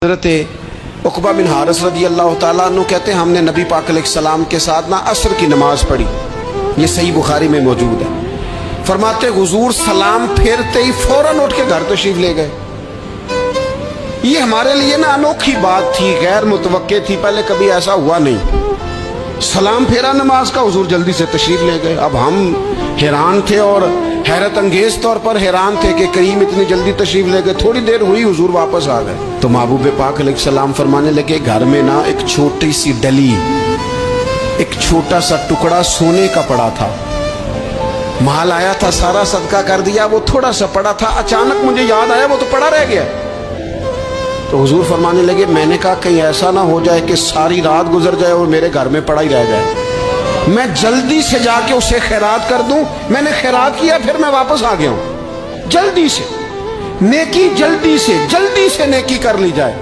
حضرت عقبہ بن حارث رضی اللہ تعالیٰ عنہ کہتے ہیں ہم نے نبی پاک علیہ السلام کے ساتھ عصر کی نماز پڑھی، یہ صحیح بخاری میں موجود ہے۔ فرماتے حضور سلام پھیرتے ہی فوراً اٹھ کے گھر تشریف لے گئے۔ یہ ہمارے لیے انوکھی بات تھی، غیر متوقع تھی، پہلے کبھی ایسا ہوا نہیں۔ سلام پھیرا نماز کا، حضور جلدی سے تشریف لے گئے۔ اب ہم حیران تھے اور حیرت انگیز طور پر حیران تھے کہ کریم اتنی جلدی تشریف لے گئے۔ تھوڑی دیر ہوئی حضور واپس آ گئے تو محبوب پاک علیہ السلام فرمانے لگے گھر میں ایک چھوٹی سی ڈلی، ایک چھوٹا سا ٹکڑا سونے کا پڑا تھا، مال آیا تھا سارا صدقہ کر دیا، وہ تھوڑا سا پڑا تھا، اچانک مجھے یاد آیا وہ تو پڑا رہ گیا۔ تو حضور فرمانے لگے میں نے کہا کہیں ایسا نہ ہو جائے کہ ساری رات گزر جائے اور میرے گھر میں پڑا ہی رہ جائے، میں جلدی سے جا کے اسے خیرات کر دوں۔ میں نے خیرات کیا پھر میں واپس آ گیا ہوں۔ جلدی سے نیکی، جلدی سے نیکی کر لی جائے۔